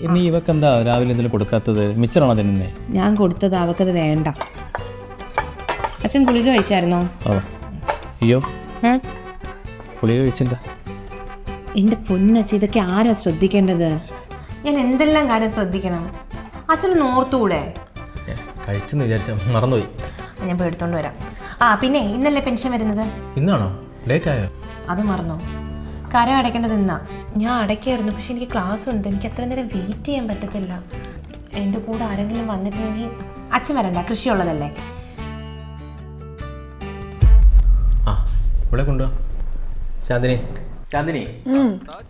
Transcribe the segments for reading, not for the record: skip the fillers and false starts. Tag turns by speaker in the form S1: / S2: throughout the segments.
S1: ഇനി ഇവക്ക് എന്താ രാവിലെ എന്തെങ്കിലും കൊടുക്കാത്തത്? മിച്ചറാണോ തിന്നുന്നേ?
S2: ഞാൻ കൊടുത്തത് അവക്കത് വേണ്ട. അച്ഛൻ ഗുളിക കഴിച്ചായിരുന്നോ?
S1: ഓ അയ്യോ, ഗുളിക കഴിച്ചില്ല.
S2: എൻ്റെ പൊന്നച്ഛ, ഇതൊക്കെ ആരാ ശ്രദ്ധിക്കേണ്ടത്? ഞാൻ എന്തെല്ലാം കാര്യം ശ്രദ്ധിക്കണം? അച്ഛനൊന്ന് ഓർത്തുകൂടെ?
S1: കഴിച്ചെന്ന് വിചാരിച്ച മറന്നുപോയി.
S2: ഞാൻ പോയി എടുത്തോണ്ട് വരാം. പിന്നെ ഇന്നല്ലേ പെൻഷൻ വരുന്നത്?
S1: ഇന്നാണോ? ഡേറ്റ് ആയോ?
S2: അത് മറന്നോ? കരം അടയ്ക്കേണ്ടത് ഇന്നാ. ഞാൻ അടയ്ക്കായിരുന്നു, പക്ഷെ എനിക്ക് ക്ലാസ് ഉണ്ട്. എനിക്ക് അത്ര നേരം വെയിറ്റ് ചെയ്യാൻ പറ്റത്തില്ല. എൻ്റെ കൂടെ ആരെങ്കിലും വന്നിട്ടുണ്ടെങ്കിൽ അച്ഛൻ വരണ്ട, കൃഷിയുള്ളതല്ലേ.
S1: ഇവിടെ കൊണ്ടുവാ. ചാന്ദിനി, ചാന്ദിനി,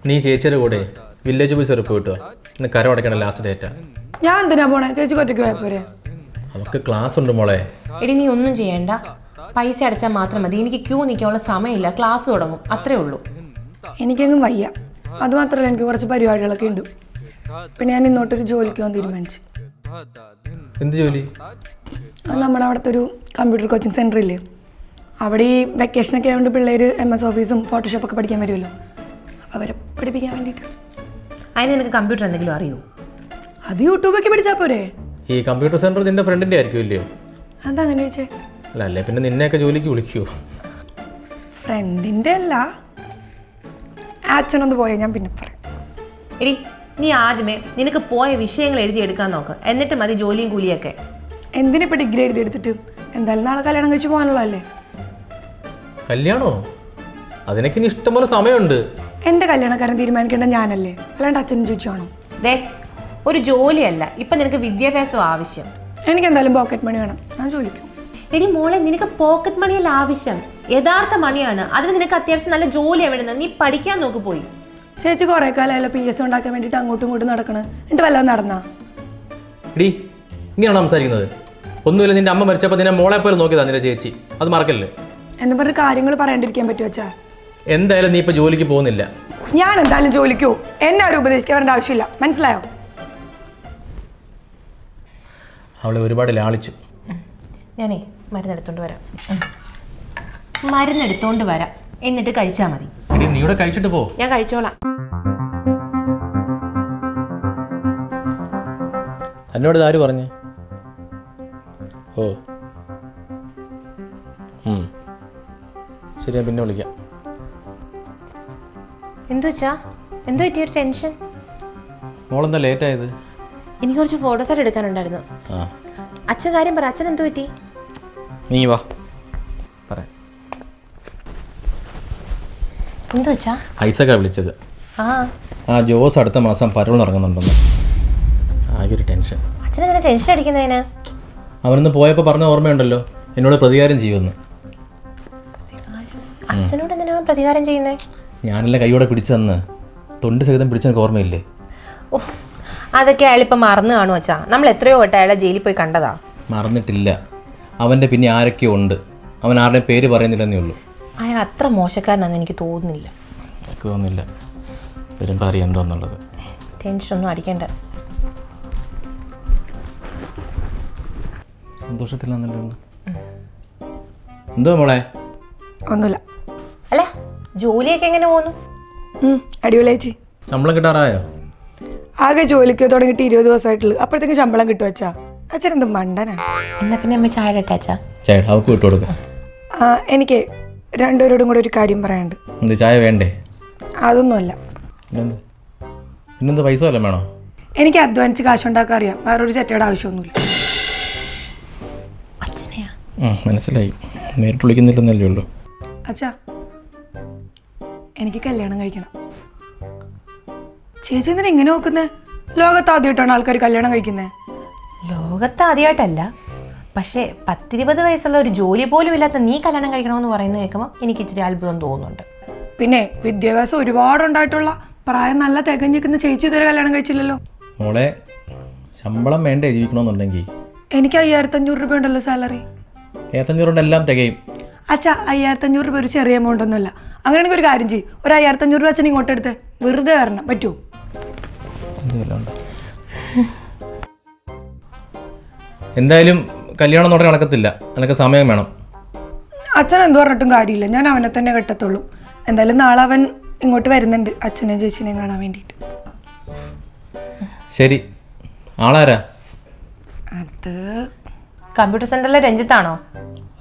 S1: നീ ചേച്ചിയുടെ കൂടെ വില്ലേജ് ഓഫീസർ പോയി കിട്ടുക. ഇന്ന് കരം അടയ്ക്കണം, ലാസ്റ്റ് ഡേറ്റാ.
S3: ഞാൻ എന്തിനാ പോണേ? ചേച്ചി ഒറ്റയ്ക്ക് പോയാൽ പോരെ?
S1: അവർക്ക് ക്ലാസ് ഉണ്ട് മോളെ.
S2: എടി നീ ഒന്നും ചെയ്യണ്ട, പൈസ അടച്ചാൽ മാത്രം മതി. എനിക്ക് ക്യൂ നിൽക്കാനുള്ള സമയമില്ല, ക്ലാസ് തുടങ്ങും, അത്രേ ഉള്ളൂ.
S3: എനിക്കെങ്ങും വയ്യ. അതുമാത്രമല്ല, എനിക്ക് കുറച്ച് പരിപാടികളൊക്കെ ഉണ്ട്. പിന്നെ ഞാൻ ഇന്നോട്ടൊരു ജോലിക്ക് പോകാൻ തീരുമാനിച്ചു.
S1: എന്ത് ജോലി?
S3: അത് നമ്മുടെ അവിടുത്തെ ഒരു കമ്പ്യൂട്ടർ കോച്ചിങ് സെൻ്റർ ഇല്ലേ, അവിടെ ഈ വെക്കേഷനൊക്കെ ആയതുകൊണ്ട് പിള്ളേർ MS ഓഫീസും ഫോട്ടോഷോപ്പൊക്കെ പഠിക്കാൻ വരുമല്ലോ. അപ്പോൾ അവരെ പഠിപ്പിക്കാൻ വേണ്ടിയിട്ട്.
S2: അതിന് നിനക്ക് കമ്പ്യൂട്ടർ എന്തെങ്കിലും അറിയോ?
S3: അത് യൂട്യൂബൊക്കെ പഠിച്ചാൽ പോരെ?
S1: ഈ കമ്പ്യൂട്ടർ സെൻറ്റർ നിന്റെ ഫ്രണ്ടിൻ്റെ ആയിരിക്കും ഇല്ലയോ?
S3: അതങ്ങനെ ചോദിച്ചേ?
S1: അല്ലേ പിന്നെ നിന്നെയൊക്കെ ജോലിക്ക് വിളിക്കുമോ?
S3: ഫ്രണ്ടിൻ്റെ അല്ല, അച്ഛനൊന്ന് പോയാൽ ഞാൻ പിന്നെ പറയാം.
S2: എടി നീ ആദ്യമേ നിനക്ക് പോയ വിഷയങ്ങൾ എഴുതിയെടുക്കാൻ നോക്ക്, എന്നിട്ട് മതി ജോലിയും കൂലിയൊക്കെ.
S3: എന്തിനിപ്പോൾ ഡിഗ്രി എഴുതിയെടുത്തിട്ട്? എന്തായാലും നാളെ കല്യാണം കഴിച്ച് പോകാനുള്ളതല്ലേ.
S1: കല്യാണോ? അതിനൊക്കെ ഇനി ഇഷ്ടംപോലെ സമയമുണ്ട്.
S3: എൻ്റെ കല്യാണക്കാരൻ തീരുമാനിക്കേണ്ട ഞാനല്ലേ, അല്ലാണ്ട് അച്ഛനും ചോദിച്ചാണോ?
S2: ദേ, ഒരു ജോലിയല്ല ഇപ്പം നിനക്ക് വിദ്യാഭ്യാസം ആവശ്യം.
S3: എനിക്ക് എന്തായാലും പോക്കറ്റ് മണി വേണം, ഞാൻ ജോലിക്കും.
S2: എടി മോളെ, നിനക്ക് പോക്കറ്റ് മണിയല്ല ആവശ്യം, യഥാർത്ഥ മണിയാണ്. അതിന് നിനക്ക് അത്യാവശ്യം നല്ല ജോലിയാണ് വേണ്ടുന്നത്. നീ പഠിക്കാൻ നോക്ക് പോയി.
S3: ചേച്ചി കുറേ കാലമല്ലോ PS ഉണ്ടാക്കാൻ വേണ്ടിയിട്ട് അങ്ങോട്ടും ഇങ്ങോട്ടും നടക്കണേ. എന്നിട്ട് വല്ലതും നടന്നാ?
S1: എടി, ഇങ്ങനെയാണോ സംസാരിക്കുന്നത്? ഒന്നുമില്ല, നിന്റെ അമ്മ മരിച്ചപ്പോൾ നിന്നെ മോളെ പോലെ നോക്കിയതാ നിന്റെ ചേച്ചി, അത് മറക്കല്ലേ.
S3: എന്ന് പറഞ്ഞ കാര്യങ്ങൾ പറയാണ്ടിരിക്കാൻ പറ്റുമോ അച്ഛാ?
S1: എന്തായാലും നീ ഇപ്പോൾ ജോലിക്ക് പോകുന്നില്ല.
S3: ഞാൻ എന്തായാലും ജോലിക്കോ? എന്നെ ആരും ഉപദേശിക്കാൻ വരേണ്ട ആവശ്യമില്ല, മനസ്സിലായോ?
S1: അവളെ ഒരുപാട് ലാളിച്ചു.
S2: ഞാനേ മരുന്നെടുത്തോണ്ട് വരാം. മരുന്നെടുത്തോണ്ട് വരാം, എന്നിട്ട് കഴിച്ചാൽ മതി.
S1: എടി, നീ ഇവിടെ കഴിച്ചിട്ട് പോ.
S2: ഞാൻ കഴിച്ചോളാം.
S1: എന്നോട് ആര് പറഞ്ഞു? ഓ ശരി, ഞാൻ പിന്നെ വിളിക്കാം.
S2: എന്തു വെച്ചാ? എന്തു പറ്റിയൊരു ടെൻഷൻ?
S1: മോളെന്താ ലേറ്റ് ആയത്?
S2: എനിക്ക് കുറച്ച് ഫോട്ടോസ് എടുക്കാനുണ്ടായിരുന്നു. അച്ഛൻ കാര്യം പറ, അച്ഛൻ എന്തു പറ്റി?
S1: നീ വാ പറയാം.
S2: എന്തു വെച്ചാ?
S1: ഐസക്കാ വിളിച്ചത്. ജോസ് അടുത്ത മാസം പരോൾ ഇറങ്ങുന്നുണ്ടെന്ന്. ആകെ ഒരു ടെൻഷൻ.
S2: അച്ഛൻ എന്തിനാ ടെൻഷൻ അടിക്കുന്നതിന്?
S1: അവനൊന്ന് പോയപ്പോൾ പറഞ്ഞ ഓർമ്മയുണ്ടല്ലോ, എന്നോട് പ്രതികാരം ചെയ്യുമെന്ന്.
S2: അച്ഛനോട് എന്തിനാ പ്രതികാരം ചെയ്യുന്നേ?
S1: ഞാനെല്ലാം കൈയോടെ പിടിച്ചെന്ന് തൊണ്ട് സഹിതം പിടിച്ചെനിക്ക് ഓർമ്മയില്ലേ?
S2: ഓ, അതൊക്കെ അയാളിപ്പോൾ മറന്നു കാണും അച്ഛാ. നമ്മൾ എത്രയോ വട്ടം അയാളെ ജയിലിൽ പോയി കണ്ടതാ.
S1: മറന്നിട്ടില്ല. അവൻ്റെ പിന്നെ ആരൊക്കെയോ ഉണ്ട്, അവൻ ആരുടെയും പേര് പറയുന്നില്ലെന്നേ ഉള്ളൂ.
S2: അയാൾ അത്ര മോശക്കാരനാണെന്ന് എനിക്ക് തോന്നുന്നില്ല.
S1: എനിക്ക് തോന്നുന്നില്ല. വരുമ്പോൾ അറിയാം എന്തോന്നുള്ളത്.
S2: ടെൻഷനൊന്നും അടിക്കണ്ട.
S1: സന്തോഷത്തിലാണല്ലോ. എന്തോ മോളെ?
S3: ഒന്നുമില്ല.
S2: അല്ല, ജോലിയൊക്കെ എങ്ങനെ പോകുന്നു?
S3: അടിപൊളി ചേച്ചി.
S1: ശമ്പളം കിട്ടാറായോ?
S3: ആകെ ജോലിക്ക് തുടങ്ങിയിട്ട് 20 ദിവസമായിട്ടുള്ളൂ, അപ്പോഴത്തേക്കും ശമ്പളം കിട്ടും അച്ഛാ. അച്ഛൻ എന്ത് മണ്ടനാണ്.
S2: എന്നാ പിന്നെ അമ്മ ചായ ഇട്ടേ അച്ഛാ.
S1: ചായ അവൾക്ക് വിട്ടു കൊടുക്കാം.
S3: എനിക്ക് രണ്ടുപേരോടും കൂടെ ഒരു കാര്യം പറയാനുണ്ട്.
S1: എന്ത് ചായ വേണ്ടേ?
S3: അതൊന്നുമല്ല.
S1: പിന്നെന്ത് പൈസ വല്ലതും വേണോ?
S3: എനിക്ക് അധ്വാനിച്ച് കാശുണ്ടാക്കാൻ അറിയാം, വേറൊരു ചെറ്റയുടെ ആവശ്യമൊന്നുമില്ല.
S2: അച്ഛനെയാ?
S1: മനസ്സിലായി. നേരിട്ട് വിളിക്കുന്നില്ലെന്നല്ലേ ഉള്ളൂ.
S3: അച്ഛാ, എനിക്ക് കല്യാണം കഴിക്കണം. ചേച്ചി എന്തിനാ ഇങ്ങനെ നോക്കുന്നേ? ലോകത്ത് ആദ്യമായിട്ടാണ് ആൾക്കാർ കല്യാണം കഴിക്കുന്നത്.
S2: ലോകത്ത് ആദ്യമായിട്ടല്ല, പക്ഷേ 10-20 വയസ്സുള്ള ഒരു ജോലി പോലും ഇല്ലാത്ത നീ കല്യാണം കഴിക്കണമെന്ന് പറയുന്നത് കേൾക്കുമ്പോൾ എനിക്ക് ഇച്ചിരി അത്ഭുതം തോന്നുന്നുണ്ട്.
S3: പിന്നെ വിദ്യാഭ്യാസം ഒരുപാടുണ്ടായിട്ടുള്ള പ്രായം നല്ല തികഞ്ഞിരിക്കുന്ന ചേച്ചി ഇതുവരെ കല്യാണം കഴിച്ചില്ലല്ലോ.
S1: മോളെ, ശമ്പളം വേണ്ടേ ജീവിക്കണമെന്നുണ്ടെങ്കിൽ?
S3: എനിക്ക് 5500 രൂപ ഉണ്ടല്ലോ സാലറി.
S1: 5500 എല്ലാം തികയും.
S3: അച്ഛാ, 5500 രൂപ ഒരു ചെറിയ എമൗണ്ട് ഒന്നുമല്ല. അങ്ങനെയാണെങ്കിൽ ഒരു കാര്യം ചെയ്യും, ഒരു 5500 രൂപ അച്ഛൻ ഇങ്ങോട്ട് എടുത്ത് വെറുതെ തരണം, പറ്റുമോ?
S1: എന്തായാലും കല്യാണം എന്ന് പറഞ്ഞാൽ നടക്കത്തില്ല, അതിനൊക്കെ സമയം വേണം.
S3: അച്ഛൻ എന്ത് പറഞ്ഞിട്ടും കാര്യമില്ല, ഞാൻ അവനെ തന്നെ കെട്ടത്തുള്ളൂ. എന്തായാലും നാളെ അവൻ ഇങ്ങോട്ട് വരുന്നുണ്ട് അച്ഛനെയും ചേച്ചിനെയും കാണാൻ വേണ്ടിയിട്ട്.
S1: ശരി, ആളാരാ?
S3: അത്
S2: കമ്പ്യൂട്ടർ സെന്ററിലെ രഞ്ജിത്താണോ?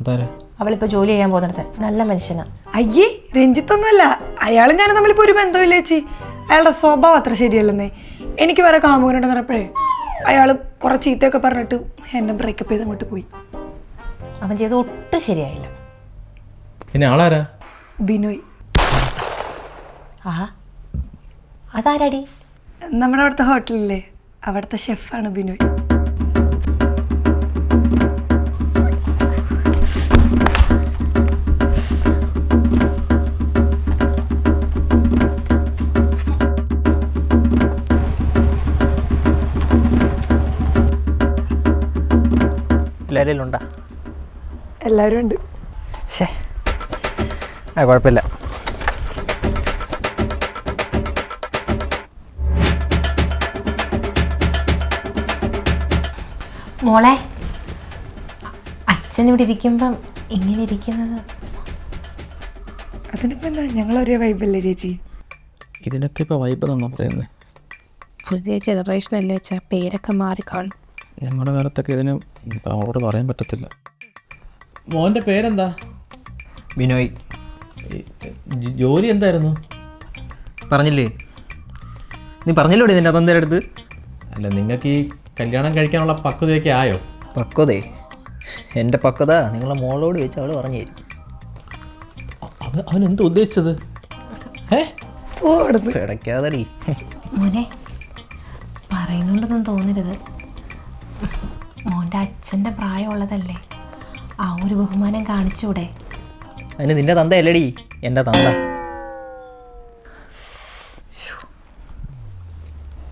S1: അതാരാ?
S2: അവളിപ്പോൾ ജോലി ചെയ്യാൻ പോകുന്നിടത്ത്. നല്ല മനുഷ്യനാ.
S3: അയ്യേ രഞ്ജിത്തൊന്നുമല്ല. അയാളും ഞാനും തമ്മിലിപ്പോൾ ഒരു ബന്ധമില്ല ചേച്ചി. അയാളുടെ സ്വഭാവം അത്ര ശരിയല്ലെന്നേ. എനിക്ക് വരെ കാമുകനുണ്ടെന്ന് പറഞ്ഞപ്പോഴേ അയാൾ കുറേ ചീത്തയൊക്കെ പറഞ്ഞിട്ട് എന്നെ ബ്രേക്കപ്പ് ചെയ്ത് അങ്ങോട്ട് പോയി.
S2: അവൻ ചെയ്ത് ഒട്ടും ശരിയായില്ല.
S1: പിന്നെ ആളാരാ?
S3: ബിനോയ്.
S2: ആഹാ, അതാരാടി?
S3: നമ്മുടെ അവിടുത്തെ ഹോട്ടലില്ലേ, അവിടുത്തെ ഷെഫാണ് ബിനോയ്.
S4: എല്ലാവരും ഉണ്ടോ?
S3: എല്ലാവരും ഉണ്ട്.
S4: ശേ, കുഴപ്പമില്ല.
S2: മോളെ, അച്ഛൻ ഇവിടെ ഇരിക്കുമ്പം ഇങ്ങനെ ഇരിക്കുന്നത്?
S3: അതിനിപ്പോൾ എന്താ, ഞങ്ങൾ ഒരേ വൈബല്ലേ ചേച്ചി?
S1: ഇതിനൊക്കെ ഇപ്പോൾ വൈബ് എന്നാ പറയുന്നത്.
S2: പുതിയ ജനറേഷൻ അല്ലേ അച്ഛാ, പേരൊക്കെ മാറിക്കാണും.
S1: ഞങ്ങളുടെ കാലത്തൊക്കെ ഇതിന് അവളോട് പറയാൻ പറ്റത്തില്ല. മോൻ്റെ പേരെന്താ?
S4: ബിനോയ്.
S1: ജോലി എന്തായിരുന്നു?
S4: പറഞ്ഞില്ലേ? നീ പറഞ്ഞില്ലോടി നിൻ്റെ തന്തയുടെ അടുത്ത്?
S1: അല്ല, നിങ്ങൾക്ക് ഈ കല്യാണം കഴിക്കാനുള്ള പക്വതയൊക്കെ ആയോ?
S4: പക്വതേ? എൻ്റെ പക്വത നിങ്ങളെ മോളോട് ചോദിച്ചാൽ അവൾ പറഞ്ഞു തരും.
S1: അവൻ എന്താ ഉദ്ദേശിച്ചത്?
S4: കിടക്കാതടി.
S2: മോനെ, പറയുന്നുണ്ടെന്നും തോന്നരുത്. മോൻ്റെ അച്ഛൻ്റെ പ്രായമുള്ളതല്ലേ, ആ ഒരു ബഹുമാനം കാണിച്ചൂടെ?
S4: അതിന് നിൻ്റെ തന്തയല്ലേടി എൻ്റെ തന്ത.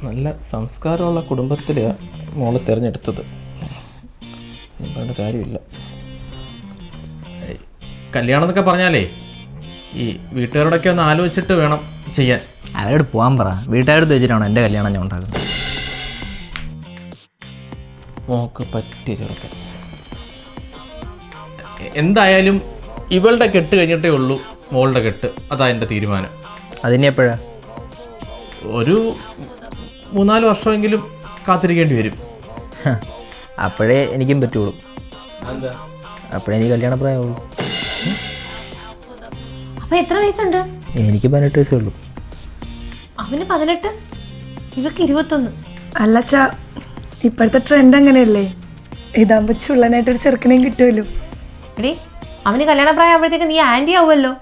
S1: നല്ല സംസ്കാരമുള്ള കുടുംബത്തിലാണ് മോള് തിരഞ്ഞെടുത്തത്. പറയേണ്ട കാര്യമില്ല. കല്യാണം എന്നൊക്കെ പറഞ്ഞാലേ ഈ വീട്ടുകാരോടൊക്കെ ഒന്ന് ആലോചിച്ചിട്ട് വേണം ചെയ്യാൻ.
S4: അവരോട് പോകാൻ പറ. വീട്ടുകാരെടുത്ത് വെച്ചിട്ടാണോ എൻ്റെ കല്യാണം ഞാൻ ഉണ്ടാക്കുന്നത്?
S1: മോക്ക് പറ്റിയ ചെറുക്കൻ. എന്തായാലും ഇവളുടെ കെട്ട് കഴിഞ്ഞിട്ടേ ഉള്ളൂ മോളുടെ കെട്ട്. അതാ എൻ്റെ തീരുമാനം.
S4: അതിന് എപ്പോഴാ?
S1: ഒരു 3-4 വർഷമെങ്കിലും കാത്തിരിക്കേണ്ടി വരും.
S4: അപ്പോഴേ എനിക്കും പറ്റുള്ളൂ.
S1: എന്താ?
S4: അപ്പോഴേ എനിക്ക് കല്യാണ പ്രായമുള്ളൂ.
S2: അപ്പൊ എത്ര വയസ്സുണ്ട്?
S4: എനിക്ക് 18 വയസ്സേ ഉള്ളൂ.
S2: അവന് 18, ഇവക്ക് 21.
S3: അല്ലച്ചാ, ഇപ്പോഴത്തെ ട്രെൻഡ് അങ്ങനെയല്ലേ, ഇതാകുമ്പോൾ ചുള്ളനായിട്ടൊരു ചെറുക്കനെയും കിട്ടുമല്ലോ.
S2: എടി, അവന് കല്യാണ പ്രായം ആവുമ്പോഴത്തേക്ക് നീ ആൻറ്റി ആവുമല്ലോ.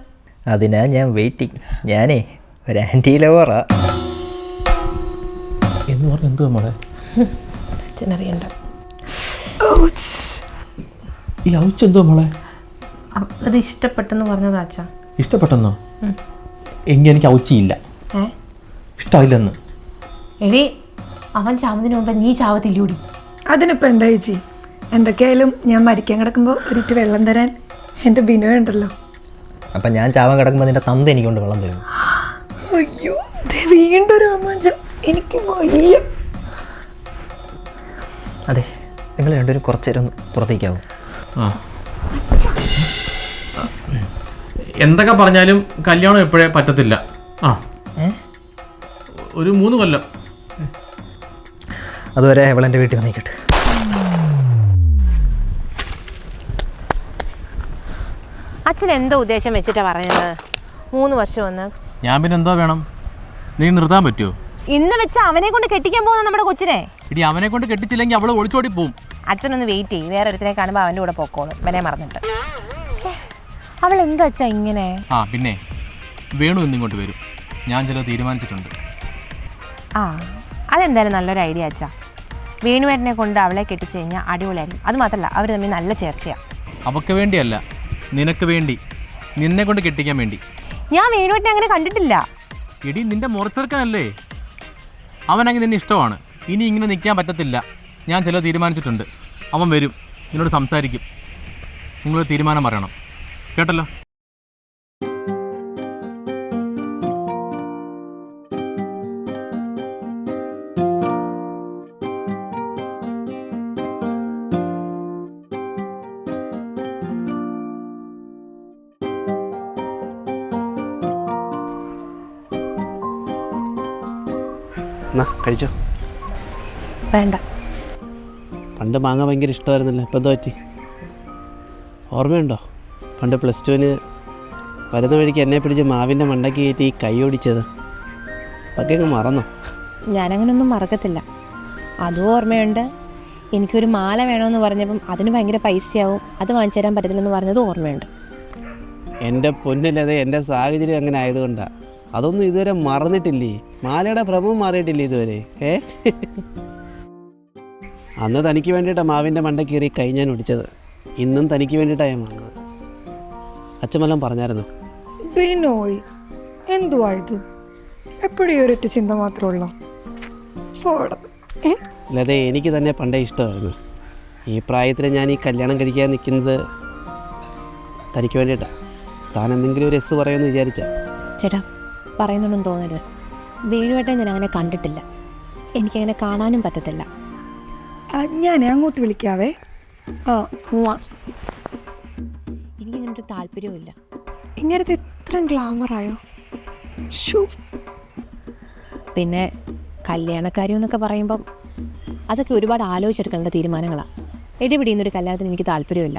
S4: അതിനാ ഞാൻ വെയിറ്റിംഗ്. ഞാനേ ഒരു ആൻറ്റി ലവറാ.
S1: എന്ന് പറഞ്ഞ എന്തു നമ്മളെ
S2: അച്ഛനറിയണ്ട.
S1: ഈ ഔച്ച് എന്തോ മോളെ?
S2: അത് ഇഷ്ടപ്പെട്ടെന്ന് പറഞ്ഞതാ അച്ഛാ.
S1: ഇഷ്ടപ്പെട്ടെന്നോ? എങ്കിൽ എനിക്ക് ഔച്ചിയില്ല, ഇഷ്ടമില്ലെന്ന്.
S2: എടി, അവൻ ചാവുന്നതിന് മുമ്പ് നീ ചാവത്തില്ലൂടി.
S3: അതിനിപ്പോൾ എന്താ ചേച്ചി? എന്തൊക്കെയായാലും ഞാൻ മരിക്കാൻ കിടക്കുമ്പോൾ ഒരിറ്റ് വെള്ളം തരാൻ എൻ്റെ ബിനോയ് ഉണ്ടല്ലോ.
S4: അപ്പം ഞാൻ ചാവാൻ കിടക്കുമ്പോൾ നിൻ്റെ തന്ത എനിക്കൊണ്ട് വെള്ളം തരും.
S3: അയ്യോ, വീണ്ടും ഒരു രോമാഞ്ചം. എനിക്ക് വയ്യ.
S4: അതെ, നിങ്ങൾ രണ്ടുപേരും കുറച്ച് നേരം ഒന്ന് പുറത്തേക്കാവും.
S1: ആ, എന്തൊക്കെ പറഞ്ഞാലും കല്യാണം എപ്പോഴേ പറ്റത്തില്ല. ആ, ഒരു 3 കൊല്ലം.
S4: അതുവരെ അവളെൻ്റെ വീട്ടിൽ വന്നിക്കട്ടെ.
S2: അച്ഛൻ എന്തോ ഉദ്ദേശം വെച്ചിട്ടാ പറഞ്ഞത്? 3 വർഷം ഒന്ന്.
S1: ഞാൻ പിന്നെ എന്തോ വേണം? നീ നിർത്താൻ പറ്റുമോ?
S2: ഇന്ന് വെച്ച് അവനെ കൊണ്ട് കെട്ടിക്കാൻ പോകുന്ന നമ്മുടെ കൊച്ചിനെ.
S1: ഇടി, അവനെ കൊണ്ട് കെട്ടിച്ചില്ലെങ്കിൽ അവള് ഒളിച്ചോടി പോവും.
S2: അച്ഛനൊന്ന് വെയിറ്റ് ചെയ്യും, വേറെ ഒരുത്തിനെ കാണുമ്പോൾ അവൻ്റെ കൂടെ പൊക്കോളും, ഇവനെ മറന്നിട്ട്. അവൾ എന്താ അച്ഛാ ഇങ്ങനെ?
S1: ആ, പിന്നെ വേണു ഇന്നിങ്ങോട്ട് വരും. ഞാൻ ചില തീരുമാനിച്ചിട്ടുണ്ട്.
S2: ആ, അതെന്തായാലും നല്ലൊരു ഐഡിയ അച്ഛാ. വേണുവേട്ടനെ കൊണ്ട് അവളെ കെട്ടിച്ചു കഴിഞ്ഞാൽ അടിപൊളിയായിരിക്കും. അത് മാത്രമല്ല, അവർ തമ്മിൽ നല്ല ചേർച്ചയാണ്.
S1: അവൾക്ക് വേണ്ടിയല്ല, നിനക്ക് വേണ്ടി, നിന്നെ കൊണ്ട് കെട്ടിക്കാൻ വേണ്ടി.
S2: ഞാൻ വേണുവേട്ടനെ അങ്ങനെ കണ്ടിട്ടില്ല.
S1: എടി, നിന്റെ മുറച്ചെറുക്കനല്ലേ അവനങ്ങ്, നിന്നെ ഇഷ്ടമാണ്. ഇനി ഇങ്ങനെ നിൽക്കാൻ പറ്റത്തില്ല. ഞാൻ ചില തീരുമാനിച്ചിട്ടുണ്ട്. അവൻ വരും, നിന്നോട് സംസാരിക്കും. നിങ്ങളൊരു തീരുമാനം പറയണം, കേട്ടല്ലോ?
S5: കഴിച്ചോ.
S2: വേണ്ട.
S5: പണ്ട് മാങ്ങ ഭയങ്കര ഇഷ്ടമായിരുന്നല്ലോ, ഇപ്പം എന്തോ പറ്റി? ഓർമ്മയുണ്ടോ പണ്ട് +2-ന് വരുന്ന വഴിക്ക് എന്നെ പിടിച്ച് മാവിൻ്റെ മണ്ടയ്ക്ക് കയറ്റി ഈ കൈ ഓടിച്ചത്? അതൊക്കെ അങ്ങ് മറന്നോ?
S2: ഞാനങ്ങനൊന്നും മറക്കത്തില്ല. അതും ഓർമ്മയുണ്ട്. എനിക്കൊരു മാല വേണമെന്ന് പറഞ്ഞപ്പം അതിന് ഭയങ്കര പൈസയാവും, അത് വാങ്ങിച്ചു തരാൻ പറ്റത്തില്ലെന്ന് പറഞ്ഞതും ഓർമ്മയുണ്ട്.
S5: എൻ്റെ പൊന്നിലതെ എൻ്റെ സാഹചര്യം അങ്ങനെ ആയതുകൊണ്ടാണ്. അതൊന്നും ഇതുവരെ മറന്നിട്ടില്ലേ? മാലയുടെ ഭ്രമം മാറിയിട്ടില്ലേ ഇതുവരെ? അന്ന് തനിക്ക് വേണ്ടിയിട്ടാണ് മാവിൻ്റെ മണ്ട കയറി കൈ ഞാൻ ഒടിച്ചത്. ഇന്നും തനിക്ക് വേണ്ടിയിട്ടാണ് ഞാൻ വാങ്ങുന്നത്. അച്ഛനെല്ലാം പറഞ്ഞായിരുന്നു.
S3: ബിനോയ്, എന്തുവാ ഇത്? എപ്പോഴും ഒരൊറ്റ ചിന്ത മാത്രമുള്ള
S5: അല്ലാതെ എനിക്ക് തന്നെ പണ്ടേ ഇഷ്ടമായിരുന്നു. ഈ പ്രായത്തിൽ ഞാൻ ഈ കല്യാണം കഴിക്കാൻ നിൽക്കുന്നത് തനിക്ക് വേണ്ടിയിട്ടാണ്. താൻ എന്തെങ്കിലും ഒരു എസ് പറയുമെന്ന് വിചാരിച്ച.
S2: ചേട്ടാ, പറയുന്നൊന്നും തോന്നരുത്. വേണുവേട്ടൻ ഞാൻ അങ്ങനെ കണ്ടിട്ടില്ല, എനിക്കങ്ങനെ കാണാനും പറ്റത്തില്ല.
S3: ഞാൻ അങ്ങോട്ട് വിളിക്കാവേ.
S2: എനിക്കങ്ങനെ ഒരു താല്പര്യവുമില്ല.
S3: ഇങ്ങനത്തെ ഇത്രയും ഗ്ലാമറായോ?
S2: പിന്നെ കല്യാണക്കാര്യം എന്നൊക്കെ പറയുമ്പം അതൊക്കെ ഒരുപാട് ആലോചിച്ചെടുക്കേണ്ട തീരുമാനങ്ങളാണ്. ഇടിപിടിയുന്നൊരു കല്യാണത്തിന് എനിക്ക് താല്പര്യമില്ല.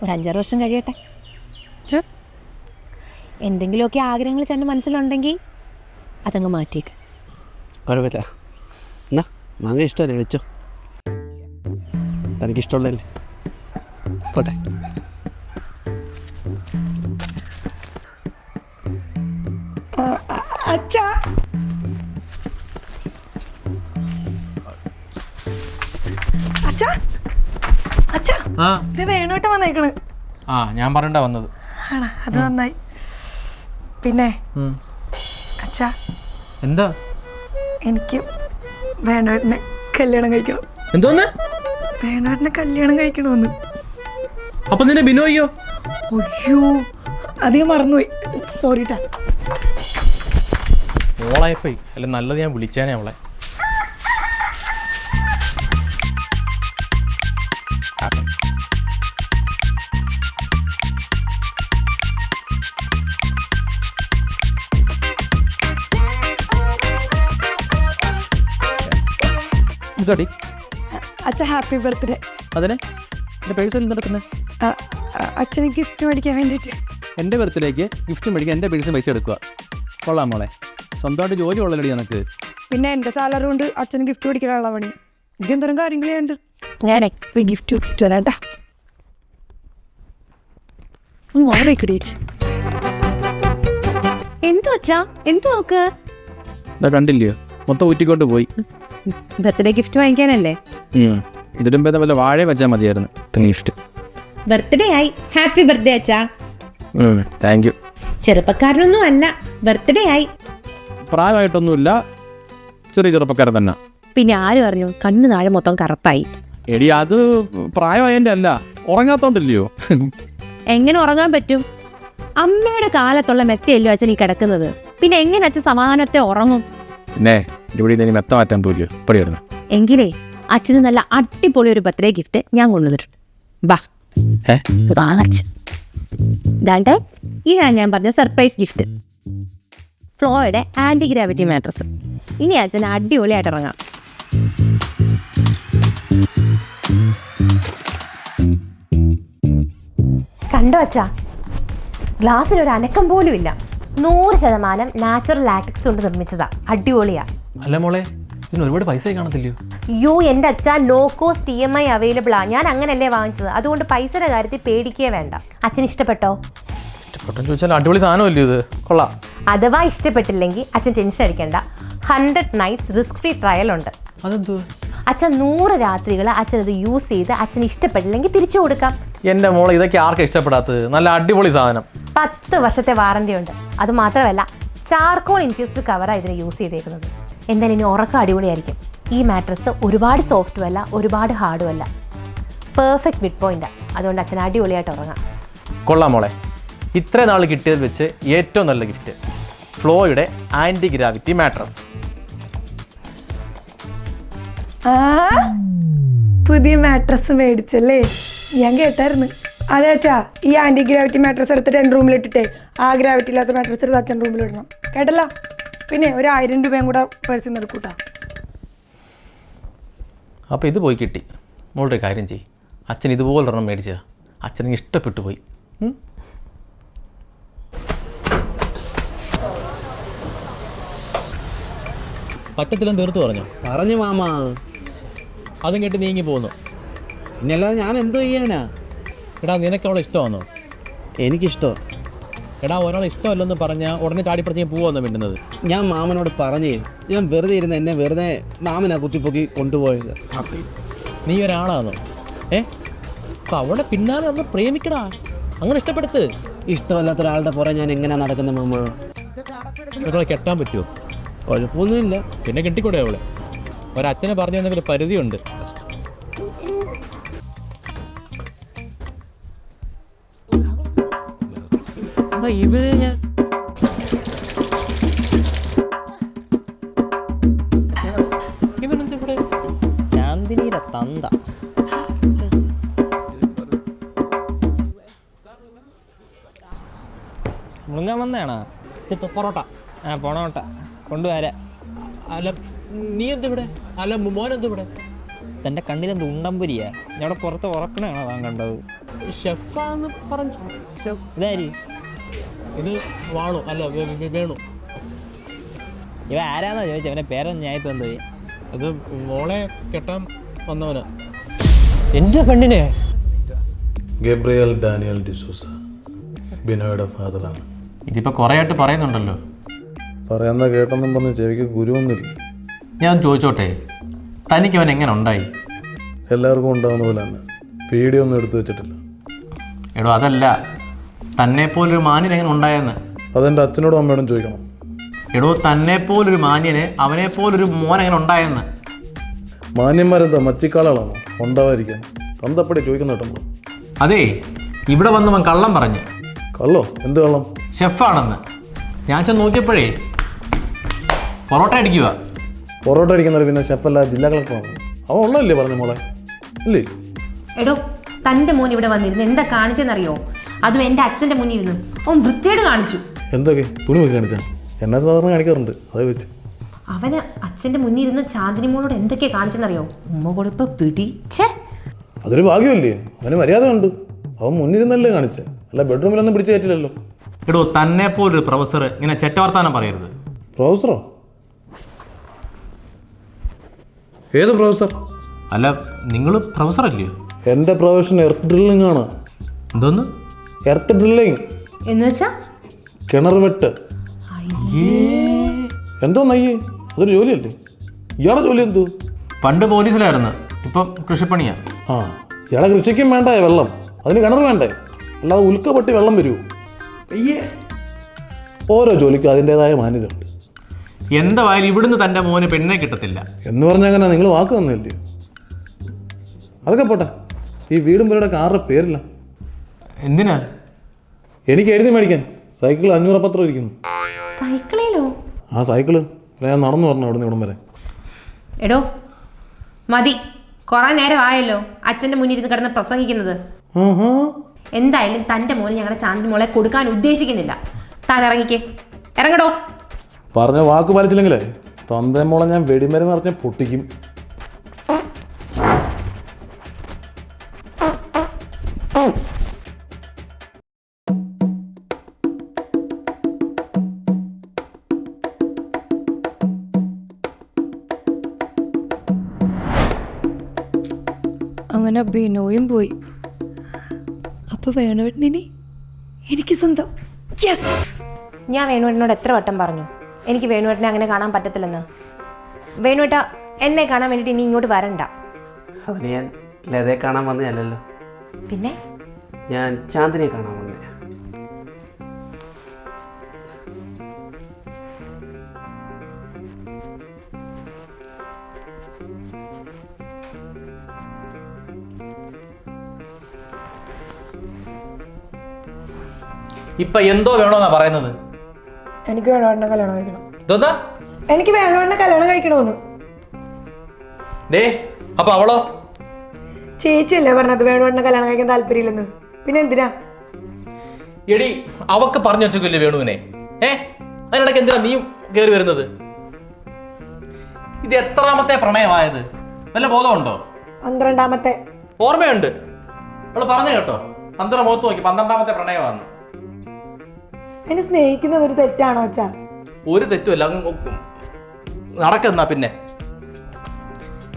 S2: ഒരു 5-6 വർഷം കഴിയട്ടെ. എന്തെങ്കിലുമൊക്കെ ആഗ്രഹങ്ങൾ ചേട്ടൻ്റെ മനസ്സിലുണ്ടെങ്കിൽ അതങ്ങ് മാറ്റിയേക്ക്.
S5: കുഴപ്പമില്ല. എന്നാ മാങ്ങ ഇഷ്ടമല്ലേ, വെച്ചോ. തനിക്കിഷ്ടമുള്ളതല്ലേ, പോട്ടെ.
S3: അച്ഛാ, അച്ഛാ, അച്ഛാ,
S1: ആ
S3: ഇത് വേണോട്ട് വന്നേക്കണ്.
S1: ആ ഞാൻ പറഞ്ഞിട്ടാ വന്നത്.
S3: ആണോ? അത് നന്നായി. പിന്നെ അച്ഛാ,
S1: എന്താ?
S3: എനിക്ക് വേണോട്ടിനെ കല്യാണം കഴിക്കണം.
S1: എന്തോന്ന്?
S3: വേണോട്ടിനെ കല്യാണം കഴിക്കണമെന്ന്.
S1: അപ്പൊ നിന്നെ ബിനോയ്യോ?
S3: അയ്യോ, അധികം മറന്നുപോയി, സോറി ട്ടാ.
S1: ഓളായപ്പോയി. അല്ല, നല്ലത് ഞാൻ വിളിച്ചാനേ അവളെ. ഇതോടി
S3: അച്ഛാ, ഹാപ്പി ബർത്ത്ഡേ.
S1: അതിനെ എൻ്റെ പേഴ്സണിൽ നടക്കുന്നത്
S3: അച്ഛന് ഗിഫ്റ്റ് മേടിക്കാൻ വേണ്ടിയിട്ട്.
S1: എൻ്റെ ബർത്ത്ഡേക്ക് ഗിഫ്റ്റ് മേടിക്കാൻ എൻ്റെ പേഴ്സിന് പൈസ എടുക്കുക. കൊള്ളാം മോളെ, സ്വന്തമായിട്ട് ജോലി ഉള്ളടി എനിക്ക്.
S3: പിന്നെ എൻ്റെ സാലറി കൊണ്ട് അച്ഛന് ഗിഫ്റ്റ് മേടിക്കാനുള്ള പണി. എനിക്ക് എന്തോരം കാര്യങ്ങളുണ്ട്. ഞാനേ പോയി ഗിഫ്റ്റ് വെച്ചിട്ട് വരാട്ടാ.
S2: എന്തോ അച്ഛാ, എന്തോ നോക്ക്.
S1: കണ്ടില്ലയോ, മൊത്തം ഊറ്റിക്കൊണ്ട് പോയി.
S2: ബർത്ത്ഡേ ഗിഫ്റ്റ് വാങ്ങിക്കാനല്ലേ?
S1: ഇതിലും ഭേദം വല്ല വാഴ വെച്ചാൽ മതിയായിരുന്നു. ഗിഫ്റ്റ്
S2: ബർത്ത്ഡേ ആയി. ഹാപ്പി ബർത്ത്ഡേ അച്ഛാ.
S1: Thank you.
S2: ചെറുപ്പക്കാരനൊന്നും അല്ല, ബർത്ത്ഡേ ആയി.
S1: പ്രായമായിട്ടൊന്നുമില്ല, ചെറിയ ചെറുപ്പക്കാരൻ തന്നെ.
S2: പിന്നെ ആര് പറഞ്ഞു കണ്ണ് താഴെ മൊത്തം കറുപ്പായി?
S1: എടി, അത് പ്രായമായതിൻ്റെ അല്ല, ഉറങ്ങാത്തോണ്ടില്ലയോ.
S2: എങ്ങനെ ഉറങ്ങാൻ പറ്റും? അമ്മയുടെ കാലത്തുള്ള മെത്തയല്ലോ അച്ഛൻ ഈ കിടക്കുന്നത്. പിന്നെ എങ്ങനെ അച്ഛൻ സമാധാനത്തെ ഉറങ്ങും?
S1: പിന്നെ ഇവിടെ ഇനി മെത്ത മാറ്റാൻ പോലും പടിയായിരുന്നു.
S2: എങ്കിലേ അച്ഛന് നല്ല അടിപൊളി ഒരു ബർത്ത്ഡേ ഗിഫ്റ്റ് ഞാൻ കൊണ്ടുവന്നിട്ടുണ്ട്. ബാ അച്ഛൻ, ഇതാണ്ടേ ഇതാണ് ഞാൻ പറഞ്ഞ സർപ്രൈസ് ഗിഫ്റ്റ്. ഫ്ലോയുടെ ആൻറ്റി ഗ്രാവിറ്റി മാട്രസ്. ഇനി അച്ഛൻ അടിപൊളിയായിട്ട് ഇറങ്ങാം. കണ്ടോ അച്ഛാ, ഗ്ലാസ്സിനൊരു അനക്കം പോലും ഇല്ല. 100% നാച്ചുറൽ ലാറ്റക്സ് കൊണ്ട് നിർമ്മിച്ചതാ. അടിപൊളിയാ.
S1: അല്ല മോളെ, ഇതിന് ഒരുപാട് പൈസ കാണത്തില്ലയോ?
S2: യോ എൻ്റെ അച്ഛാ, നോ കോസ്റ്റ് EMI അവൈലബിൾ ആ. ഞാൻ അങ്ങനല്ലേ വാങ്ങിച്ചത്, അതുകൊണ്ട് പൈസയുടെ കാര്യത്തിൽ പേടിക്കേ വേണ്ട. അച്ഛൻ ഇഷ്ടപ്പെട്ടോ?
S1: ഇഷ്ടപ്പെട്ടെന്ന് ചോദിച്ചാൽ അടിപൊളി സാധനമല്ലേ ഇത്, കൊള്ളാം.
S2: അഥവാ ഇഷ്ടപ്പെട്ടില്ലെങ്കിൽ അച്ഛൻ ടെൻഷൻ അടിക്കണ്ട. 100 nights റിസ്ക് ഫ്രീ ട്രയൽ ഉണ്ട്.
S1: അതെന്തോ?
S2: അച്ഛൻ 100 രാത്രികൾ അച്ഛനത് യൂസ് ചെയ്ത് അച്ഛന് ഇഷ്ടപ്പെട്ടില്ലെങ്കിൽ തിരിച്ചു കൊടുക്കാം.
S1: എൻ്റെ മോളെ, ഇതൊക്കെ ആർക്കും ഇഷ്ടപ്പെടാത്തത്? നല്ല അടിപൊളി സാധനം.
S2: 10 വർഷത്തെ വാറണ്ടി ഉണ്ട്. അത് മാത്രമല്ല, ചാർക്കോൾ ഇൻഫ്യൂസ്ഡ് കവറാണ് ഇതിന് യൂസ് ചെയ്തേക്കുന്നത്. എന്തായാലും ഇനി ഉറക്കം അടിപൊളിയായിരിക്കും. ഈ മാട്രസ് ഒരുപാട് സോഫ്റ്റും അല്ല, ഒരുപാട് ഹാർഡും അല്ല. പെർഫെക്റ്റ് മിഡ് പോയിന്റാണ്. അതുകൊണ്ട് അച്ഛൻ അടിപൊളിയായിട്ട് ഉറങ്ങാം.
S1: കൊള്ളാം മോളെ, ഇത്ര നാൾ കിട്ടിയത് വെച്ച് ഏറ്റവും നല്ല ഗിഫ്റ്റ്. ഫ്ലോയുടെ ആൻറ്റി ഗ്രാവിറ്റി മാട്രസ്.
S3: പുതിയ മാട്രസ് മേടിച്ചല്ലേ? ഞാൻ കേട്ടായിരുന്നു. അതെ അച്ഛാ, ഈ ആൻറ്റി ഗ്രാവിറ്റി മാട്രസ് എടുത്തിട്ട് എൻ്റെ റൂമിലിട്ടിട്ടേ ആ ഗ്രാവിറ്റി ഇല്ലാത്ത മാട്രസ് എടുത്ത് അച്ഛൻ്റെ റൂമിലിടണം. കേട്ടല്ലോ? പിന്നെ ഒരു 1000 രൂപയും കൂടെ പേഴ്സിൽ നിന്ന് എടുക്കൂട്ടാ.
S1: അപ്പോൾ ഇത് പോയി കിട്ടി. മോളുടെ കാര്യം ചെയ്യും, അച്ഛൻ ഇതുപോലൊരെണ്ണം മേടിച്ചതാണ്, അച്ഛനെങ്കിൽ ഇഷ്ടപ്പെട്ടു പോയി. പറ്റത്തിലും തീർത്തു പറഞ്ഞോ?
S5: പറഞ്ഞു മാമ.
S1: അതും കേട്ട് നീങ്ങി പോകുന്നു.
S5: ഇനിയല്ലാതെ ഞാൻ എന്തോ ചെയ്യാനാ?
S1: എടാ നിനക്ക് അവളെ ഇഷ്ടമാണോ?
S5: എനിക്കിഷ്ടം.
S1: എടാ ഒരാളെ ഇഷ്ടമല്ലെന്ന് പറഞ്ഞാൽ ഉടനെ ചാടിപ്പടച്ച് പോവാന്ന് മിണ്ടുന്നത്.
S5: ഞാൻ മാമനോട് പറഞ്ഞേ, ഞാൻ വെറുതെ ഇരുന്ന് എന്നെ വെറുതെ മാമനാ കുത്തിപ്പൊക്കി കൊണ്ടുപോയത്.
S1: നീ ഒരാളാണോ? അപ്പം അവളെ പിന്നാലെ നമ്മൾ പ്രേമിക്കടാ, അങ്ങനെ ഇഷ്ടപ്പെടുത്ത്.
S5: ഇഷ്ടമല്ലാത്ത ഒരാളുടെ പുറകെ ഞാൻ എങ്ങനെയാ നടക്കുന്നത് മാമ?
S1: ഒരാളെ കെട്ടാൻ പറ്റുമോ?
S5: കുഴപ്പമൊന്നുമില്ല.
S1: പിന്നെ കെട്ടിക്കൂടെ അവളെ? ഒരച്ഛനെ പറഞ്ഞു തന്നെങ്കിൽ പരിധിയുണ്ട്.
S5: ഇവര് ഞാൻ
S1: ഇവനെന്താ ഇവിടെ?
S4: ചാന്ദിനിയുടെ തന്ത. മുളുങ്ങാൻ വന്നതാണോ?
S1: പൊറോട്ട.
S4: പോണോട്ട കൊണ്ടുവരാ.
S1: അല്ല നീ എന്താ ഇവിടെ? അല്ല മോനെന്താ ഇവിടെ?
S4: തൻ്റെ കണ്ണിലെന്ത് ഉണ്ടമ്പുരിയാ? ഞാൻ അവിടെ പുറത്ത് ഉറക്കണാണോ താൻ കണ്ടത്?
S1: ഷെഫാന്ന് പറഞ്ഞു.
S4: ഇതാര്?
S1: ഇത് വാണു അല്ല വേണു.
S4: ഇവ ആരാന്നാ ചോദിച്ചത്? അവനെ പേരൊന്നും ഞാൻ തന്നു.
S1: അത് മോളെ കെട്ടാൻ വന്നവന്.
S4: എൻ്റെ പെണ്ണിനെ?
S6: ഗബ്രിയൽ ഡാനിയൽ ഡിസൂസ, ബിനോയുടെ ഫാദറാണ്.
S1: ഇതിപ്പോൾ കുറേ ആയിട്ട് പറയുന്നുണ്ടല്ലോ.
S6: പറയുന്ന കേട്ടെന്നും പറഞ്ഞ് ചെവിക്ക് ഗുരുവൊന്നുമില്ല.
S1: ഞാൻ ചോദിച്ചോട്ടെ, തനിക്ക് അവൻ എങ്ങനെ ഉണ്ടായി?
S6: എല്ലാവർക്കും ഉണ്ടാകുന്ന പോലെ തന്നെ പീഡിയൊന്നും എടുത്തു വെച്ചിട്ടില്ല.
S1: എടോ അതല്ല, തന്നെപ്പോലൊരു മാന്യൻ എങ്ങനെ ഉണ്ടായെന്ന്.
S6: അതെൻ്റെ അച്ഛനോടും അമ്മയോടും ചോദിക്കണം.
S1: എടോ തന്നെപ്പോലൊരു മാന്യന് അവനെപ്പോലൊരു മോൻ എങ്ങനെ ഉണ്ടായെന്ന്.
S6: മാന്യന്മാരെന്താ മച്ചിക്കാളാണോ ഉണ്ടാവാതിരിക്കാൻ? തന്തപ്പടി ചോദിക്കുന്ന കേട്ടോ.
S1: അതേ ഇവിടെ വന്നവൻ കള്ളം പറഞ്ഞു.
S6: കള്ളോ? എന്ത് കള്ളം?
S1: ഷെഫാണെന്ന്. ഞാൻ ചെന്ന് നോക്കിയപ്പോഴേ പൊറോട്ട അടിക്കുക.
S6: പൊറോട്ട അടിക്കുന്നത് പിന്നെ ഷെഫല്ല, ജില്ലാ കളക്ടറാണ്. അവൻ ഉള്ളതല്ലേ പറഞ്ഞ മോളെ, ഇല്ലേ?
S2: എടോ തൻ്റെ മോൻ ഇവിടെ വന്നിരുന്നു എന്താ കാണിച്ചെന്നറിയോ? അതും എൻ്റെ അച്ഛൻ്റെ മുന്നിൽ ഇരുന്നു അവൻ വൃത്തിയോട് കാണിച്ചു.
S6: എന്തൊക്കെ തുണി വെച്ച് കാണിച്ചാ? എന്നെ സാധാരണ കാണിക്കാറുണ്ട്, അതേ വെച്ച്.
S2: അവന് അച്ഛൻ്റെ മുന്നിൽ ഇരുന്ന് ചാന്ദിനി മോളോട് എന്തൊക്കെയാ കാണിച്ചെന്നറിയോ? ഉമ്മ കൊടുപ്പ് പിടിച്ചേ.
S6: അതൊരു ഭാഗ്യമല്ലേ, അവന് മര്യാദ ഉണ്ട്. അവൻ മുന്നിരുന്നല്ലേ കാണിച്ചേ, അല്ല ബെഡ്റൂമിലൊന്നും പിടിച്ചു കയറ്റില്ലല്ലോ.
S1: എടോ തന്നെപ്പോലൊരു പ്രൊഫസർ ഇങ്ങനെ ചെറ്റവർത്താനം പറയരുത്.
S6: പ്രൊഫസറോ? ഏത് പ്രൊഫസർ?
S1: അല്ല നിങ്ങൾ പ്രൊഫസർ അല്ലയോ?
S6: എൻ്റെ പ്രൊഫഷൻ എർത്ത് ഡ്രില്ലിംഗ് ആണ്.
S1: എന്തോന്ന്?
S6: എർത്ത് ഡ്രില്ലിംഗ്
S2: എന്ന് വെച്ചാ
S6: കിണർ വെട്ട്. എന്തോ നയ്യേ, അതൊരു ജോലിയല്ലേ? ഇയാളുടെ ജോലി എന്തോ?
S1: പണ്ട് പോലീസിലായിരുന്നു, ഇപ്പം കൃഷിപ്പണിയാ.
S6: ആ, ഇയാളെ കൃഷിക്കും വേണ്ടേ വെള്ളം, അതിന് കിണർ വേണ്ടേ? അല്ലാതെ ഉൽക്ക പൊട്ടി വെള്ളം വരുമോ? ഓരോ ജോലിക്കും അതിൻ്റെതായ മാന്യത ഉണ്ട്.
S1: എന്തായാലും ഇവിടുന്ന് തൻ്റെ മോന് പെണ്ണെ കിട്ടത്തില്ല
S6: എന്ന് പറഞ്ഞാൽ അങ്ങനെ നിങ്ങൾ വാക്ക് തന്നില്ലേ? അതൊക്കെ പോട്ടെ, ഈ വീടും പേരുടെ കാറിൻ്റെ പേരില്ല.
S1: എന്തിനാ?
S6: എനിക്ക് എഴുതി മേടിക്കാൻ സൈക്കിൾ 500 പത്രം ഇരിക്കുന്നു.
S2: സൈക്കിളിലോ?
S6: ആ സൈക്കിള് ഞാൻ നടന്നു പറഞ്ഞു അവിടുന്ന് ഇവിടം വരെ.
S2: എടോ മതി, കുറെ നേരം ആയല്ലോ അച്ഛൻ്റെ മുന്നിൽ ഇരുന്ന് കിടന്ന് പ്രസംഗിക്കുന്നത്.
S6: ആഹാ,
S2: എന്തായാലും തൻ്റെ മോന് ഞങ്ങളുടെ ചാന്ദിനി മോളെ കൊടുക്കാൻ ഉദ്ദേശിക്കുന്നില്ല. താൻ ഇറങ്ങിക്കേ, ഇറങ്ങടോ.
S6: പറഞ്ഞ വാക്ക് പാലിച്ചില്ലെങ്കിലേ തന്തേ മോളെ ഞാൻ വെടിമരുന്ന് നിറച്ച് പൊട്ടിക്കും.
S3: അങ്ങനെ ബിനോയും പോയി. അപ്പൊ വേണുവേട്ടനി എനിക്ക് സ്വന്തം. യെസ്,
S2: ഞാൻ വേണുവേട്ടനോട് എത്ര വട്ടം പറഞ്ഞു എനിക്ക് വേണുവേട്ടനെ അങ്ങനെ കാണാൻ പറ്റത്തില്ലെന്ന്. വേണുവേട്ട എന്നെ കാണാൻ വേണ്ടിയിട്ട് ഇനി ഇങ്ങോട്ട് വരണ്ട.
S5: അവന് ഞാൻ ലതയെ കാണാൻ വന്നതല്ലല്ലോ,
S2: പിന്നെ
S5: ഞാൻ ചാന്ദിനിയെ കാണാൻ വന്നേ.
S1: ഇപ്പൊ എന്തോ വേണോന്നാ പറയുന്നത്?
S3: എനിക്ക് വേണുവേട്ടനെ കല്യാണം കഴിക്കണം.
S1: ഇതെന്താ?
S3: എനിക്ക് വേണുവേട്ടനെ കല്യാണം കഴിക്കണമെന്ന്.
S1: ദേ അപ്പൊ അവളോ?
S3: ചേച്ചിയല്ലേ പറഞ്ഞത് വേണുവേട്ടനെ കല്യാണം കഴിക്കാൻ താല്പര്യമില്ലെന്ന്? പിന്നെ എന്തിനാ?
S1: എടി അവക്ക് പറഞ്ഞു വെച്ചേക്കില്ലേ വേണുവിനെ? അതിനിടയ്ക്ക് എന്തിനാ നീ കയറി വരുന്നത്? ഇത് എത്രാമത്തെ പ്രണയമായത്? വല്ല ബോധമുണ്ടോ?
S3: 12ാമത്തെ.
S1: ഓർമ്മയുണ്ട്. അവള് പറഞ്ഞു കേട്ടോ, 12 മുഖത്ത് നോക്കി 12ാമത്തെ പ്രണയമാണെന്ന്.
S3: എന്നെ സ്നേഹിക്കുന്നത് ഒരു തെറ്റാണോ അച്ഛാ? ഒരു
S1: തെറ്റുമല്ല, നടക്കുന്ന. പിന്നെ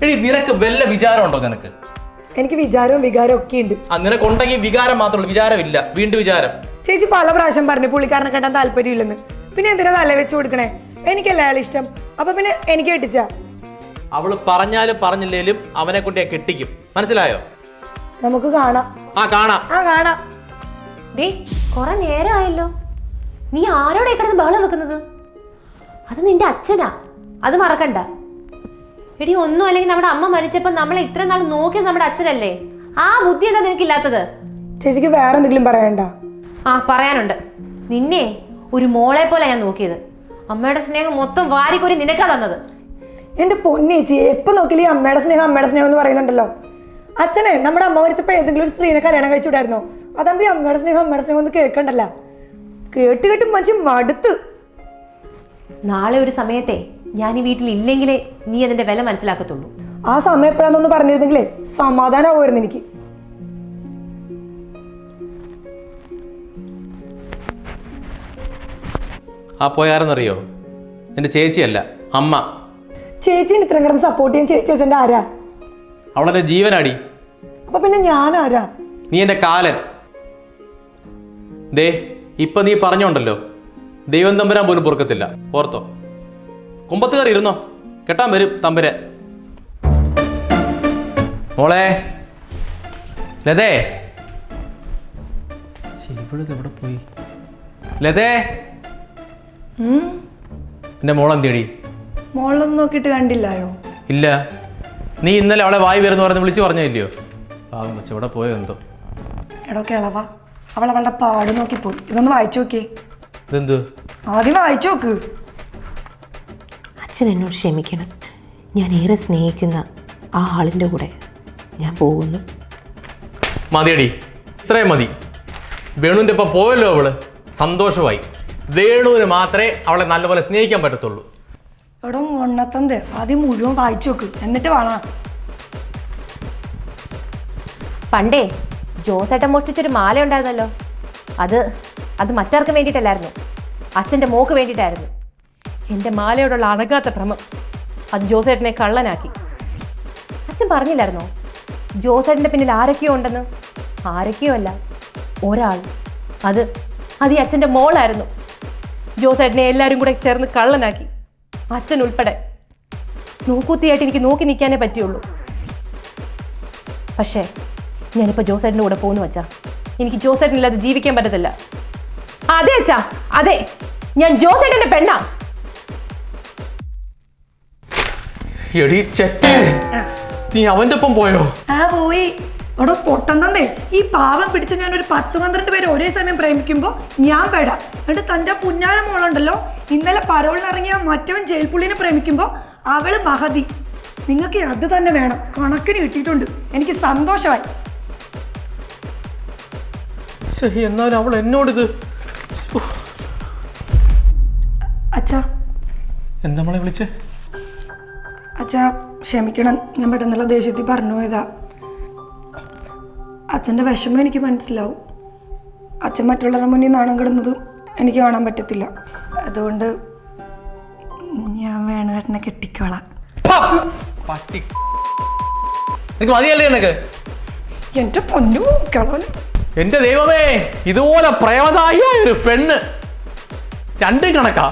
S1: എടി, നിനക്ക് വല്ല വിചാരമുണ്ടോ? നിനക്ക്
S3: എനിക്ക് വിചാരവും വികാരവും ഒക്കെ ഉണ്ട്.
S1: നിനക്കുണ്ടെങ്കിൽ വികാരം മാത്രമേ, വിചാരമില്ല. വീണ്ടും വിചാരം.
S3: ചേച്ചി പല പ്രാവശ്യം പറഞ്ഞു പുള്ളിക്കാരനെ കെട്ടാൻ താല്പര്യമില്ലെന്ന്. പിന്നെ എന്തിനാ തല വെച്ച് കൊടുക്കണേ? എനിക്കല്ല അയാൾ ഇഷ്ടം. അപ്പൊ പിന്നെ എനിക്ക് കെട്ടിച്ച.
S1: അവള് പറഞ്ഞാലും പറഞ്ഞില്ലേലും അവനെ കൊണ്ട് ഞാൻ കെട്ടിക്കും. മനസ്സിലായോ?
S3: നമുക്ക് കാണാം.
S1: കാണാം.
S2: ദേ കുറെ നേരമായല്ലോ. നീ ആരോടെ കിടന്ന് ബഹളം വെക്കുന്നത്? അത് നിന്റെ അച്ഛനാ, അത് മറക്കണ്ട. എടി, ഒന്നും അല്ലെങ്കിൽ നമ്മുടെ അമ്മ മരിച്ചപ്പോ നമ്മളെ ഇത്ര നാൾ നോക്കിയത് നമ്മുടെ അച്ഛനല്ലേ? ആ ബുദ്ധി എന്താ നിനക്കില്ലാത്തത്?
S3: ചേച്ചിക്ക് വേറെ എന്തെങ്കിലും പറയണ്ട?
S2: പറയാനുണ്ട്. നിന്നെ ഒരു മോളെ പോലെ ഞാൻ നോക്കിയത്. അമ്മയുടെ സ്നേഹം മൊത്തം വാരിക്കോരി നിനക്കാ തന്നത്.
S3: എന്റെ പൊന്നേച്ചി, എപ്പൊ നോക്കിയാലും അമ്മയുടെ സ്നേഹം എന്ന് പറയുന്നുണ്ടല്ലോ. അച്ഛനെ നമ്മുടെ അമ്മ മരിച്ചപ്പോ ഏതെങ്കിലും ഒരു സ്ത്രീനെ കല്യാണം കഴിച്ചുവിടായിരുന്നോ? അതാകുമ്പോ അമ്മയുടെ സ്നേഹം ഒന്ന് കേൾക്കണ്ടല്ല. കേട്ട് മനുഷ്യൻ മടുത്ത്.
S2: നാളെ ഒരു സമയത്തെ ഞാൻ ഈ വീട്ടിൽ ഇല്ലെങ്കിലേ നീ അതിന്റെ വില മനസ്സിലാക്കത്തുള്ളൂ.
S3: ആ സമയം എപ്പോഴാന്നൊന്ന് പറഞ്ഞിരുന്നെങ്കിലേ സമാധാനമാവുമായിരുന്നു എനിക്ക്.
S1: പോയാരെന്നറിയോ? നിന്റെ ചേച്ചിയല്ല, അമ്മ.
S3: ചേച്ചീന് ഇത്രയും കിടന്ന് സപ്പോർട്ട് ചെയ്യാൻ ചേച്ചി വെച്ചെന്റെ ആരാ?
S1: അവളെന്റെ ജീവനാടി.
S3: അപ്പൊ പിന്നെ ഞാൻ ആരാ?
S1: നീ എന്റെ കാലൻ. ദേ, ഇപ്പൊ നീ പറഞ്ഞോണ്ടല്ലോ, ദൈവം തമ്പുരാൻ പോലും പൊറുക്കത്തില്ല. ഓർത്തോ? കുമ്പത്ത് കയറി ഇരുന്നോ, കെട്ടാൻ വരും തമ്പുര. മോളെ ലതേ, എവിടെ പോയി ലതേ? എന്റെ മോളെന്തേടി?
S3: മോളൊന്നും നോക്കിയിട്ട് കണ്ടില്ലായോ?
S1: ഇല്ല. നീ ഇന്നലെ അവളെ വായി വരുന്ന പറഞ്ഞ് വിളിച്ചു പറഞ്ഞില്ലയോ? പാവം വെച്ച് എവിടെ പോയോ എന്തോ.
S3: എടോ കിളവാ, അവളുടെ പാട് നോക്കിപ്പോയി. ഇതൊന്ന് വായിച്ചു നോക്കിയേ.
S1: ഇതെന്തു?
S3: ആദ്യം വായിച്ചു നോക്ക്.
S2: അച്ഛൻ എന്നോട് ക്ഷമിക്കണം. ഞാൻ ഏറെ സ്നേഹിക്കുന്ന ആ ആളിൻ്റെ കൂടെ ഞാൻ പോകുന്നു.
S1: മതിയടി, ഇത്രയും മതി. വേണുവിൻ്റെ ഒപ്പം പോയല്ലോ അവള്, സന്തോഷമായി. വേണുവിന് മാത്രമേ അവളെ നല്ലപോലെ സ്നേഹിക്കാൻ പറ്റത്തുള്ളൂ.
S3: എടോ മൊണ്ണത്തന്ത്, ആദ്യം മുഴുവൻ വായിച്ചു നോക്ക്, എന്നിട്ട് വേണം.
S2: പണ്ടേ ജോസേട്ടൻ മോഷ്ടിച്ചൊരു മാല ഉണ്ടായിരുന്നല്ലോ. അത് മറ്റാർക്കും വേണ്ടിയിട്ടല്ലായിരുന്നു, അച്ഛൻ്റെ മോക്ക് വേണ്ടിയിട്ടായിരുന്നു. എൻ്റെ മാലയോടുള്ള അണങ്ങാത്ത ഭ്രമം അത് ജോസേട്ടനെ കള്ളനാക്കി. അച്ഛൻ പറഞ്ഞില്ലായിരുന്നോ ജോസേട്ടൻ്റെ പിന്നിൽ ആരൊക്കെയോ ഉണ്ടെന്ന്? ആരൊക്കെയോ അല്ല, ഒരാൾ. അത് ഈ അച്ഛൻ്റെ മോളായിരുന്നു. ജോസേട്ടനെ എല്ലാവരും കൂടെ ചേർന്ന് കള്ളനാക്കി, അച്ഛൻ ഉൾപ്പെടെ. നോക്കൂത്തിയായിട്ട് എനിക്ക് നോക്കി നിൽക്കാനേ പറ്റുള്ളൂ. പക്ഷേ ഞാനിപ്പോൾ ജോസേട്ടൻ്റെ കൂടെ പോകുന്നു വച്ചാ, എനിക്ക് ജോസേട്ടനില്ലാതെ ജീവിക്കാൻ പറ്റത്തില്ല. അതെ അച്ഛാ, അതെ, ഞാൻ ജോസേട്ടൻ്റെ പെണ്ണാ.
S1: എടി ചെറ്റേ, നീ അവന്റെ ഒപ്പം പോയോ?
S3: പോയി. എടോ പൊട്ടന്നേ, ഈ പാവം പിടിച്ച് ഞാൻ ഒരു 10-12 പേര് ഒരേ സമയം പ്രേമിക്കുമ്പോ ഞാൻ പെടാം. എന്നിട്ട് തന്റെ പുന്നാര മോളുണ്ടല്ലോ, ഇന്നലെ പരോളിനിറങ്ങിയ മറ്റവൻ ജയിൽപ്പുള്ളിനെ പ്രേമിക്കുമ്പോ അവള് മഹതി. നിങ്ങൾക്ക് അത് തന്നെ വേണം, കണക്കിന് കിട്ടിയിട്ടുണ്ട്. എനിക്ക് സന്തോഷമായി.
S1: ശരി, എന്നാലും അവൾ എന്നോടിത്.
S3: അച്ഛാ.
S1: എന്താ മോളെ വിളിച്ചേ?
S3: അച്ഛാ ക്ഷമിക്കണം, ഞാൻ പെട്ടെന്നുള്ള ദേഷ്യത്തിൽ പറഞ്ഞു പോയതാ. അച്ഛൻ്റെ വിഷമം എനിക്ക് മനസ്സിലാവും. അച്ഛൻ മറ്റുള്ളവരുടെ മുന്നിൽ നാണം കിടുന്നതും എനിക്ക് കാണാൻ പറ്റത്തില്ല. അതുകൊണ്ട് ഞാൻ വേണേട്ടനെ കെട്ടിക്കോളാം.
S1: മതിയല്ലേ നിനക്ക്?
S3: എന്റെ പൊന്നു കിളവന്.
S1: എന്റെ ദൈവമേ, ഇതുപോലെ പ്രേമദായിയായ ഒരു പെണ്ണ് 2 കണക്കാ.